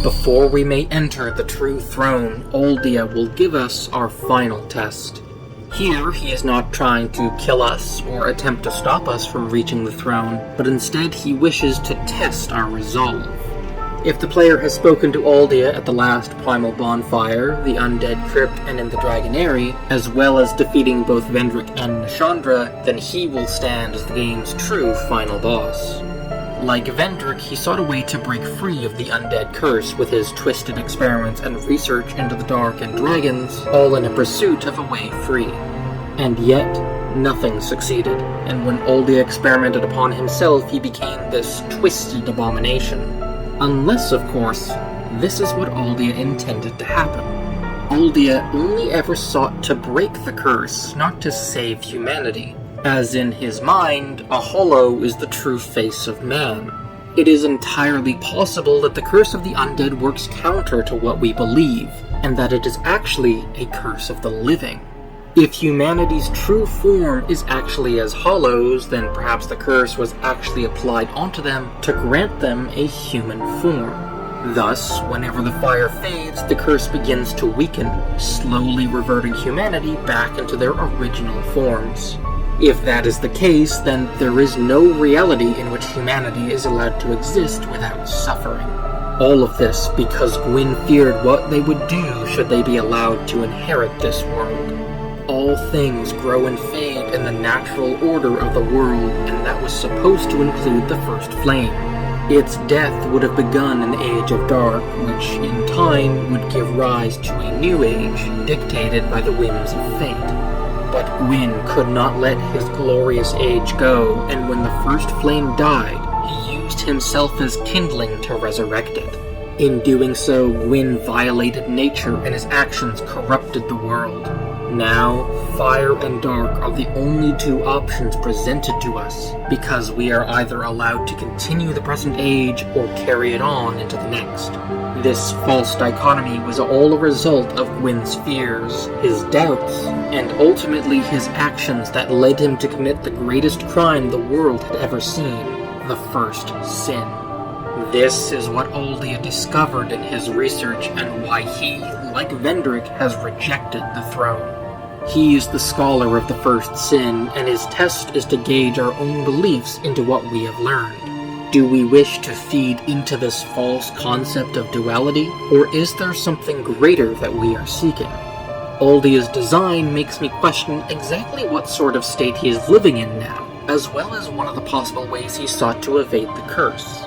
Before we may enter the true throne, Aldia will give us our final test. Here, he is not trying to kill us or attempt to stop us from reaching the throne, but instead he wishes to test our resolve. If the player has spoken to Aldia at the last Primal Bonfire, the Undead Crypt, and in the Dragonary, as well as defeating both Vendrick and Nashandra, then he will stand as the game's true final boss. Like Vendrick, he sought a way to break free of the undead curse with his twisted experiments and research into the dark and dragons, all in a pursuit of a way free. And yet, nothing succeeded, and when Aldia experimented upon himself, he became this twisted abomination. Unless, of course, this is what Aldia intended to happen. Aldia only ever sought to break the curse, not to save humanity. As in his mind, a hollow is the true face of man. It is entirely possible that the curse of the undead works counter to what we believe, and that it is actually a curse of the living. If humanity's true form is actually as hollows, then perhaps the curse was actually applied onto them to grant them a human form. Thus, whenever the fire fades, the curse begins to weaken, slowly reverting humanity back into their original forms. If that is the case, then there is no reality in which humanity is allowed to exist without suffering. All of this because Gwyn feared what they would do should they be allowed to inherit this world. All things grow and fade in the natural order of the world, and that was supposed to include the first flame. Its death would have begun in the Age of Dark, which in time would give rise to a new age, dictated by the whims of fate. But Gwyn could not let his glorious age go, and when the first flame died, he used himself as kindling to resurrect it. In doing so, Gwyn violated nature and his actions corrupted the world. Now, fire and dark are the only two options presented to us, because we are either allowed to continue the present age or carry it on into the next. This false dichotomy was all a result of Gwyn's fears, his doubts, and ultimately his actions that led him to commit the greatest crime the world had ever seen, the first sin. This is what Aldia discovered in his research and why he, like Vendrick, has rejected the throne. He is the scholar of the first sin, and his test is to gauge our own beliefs into what we have learned. Do we wish to feed into this false concept of duality, or is there something greater that we are seeking? Aldia's design makes me question exactly what sort of state he is living in now, as well as one of the possible ways he sought to evade the curse.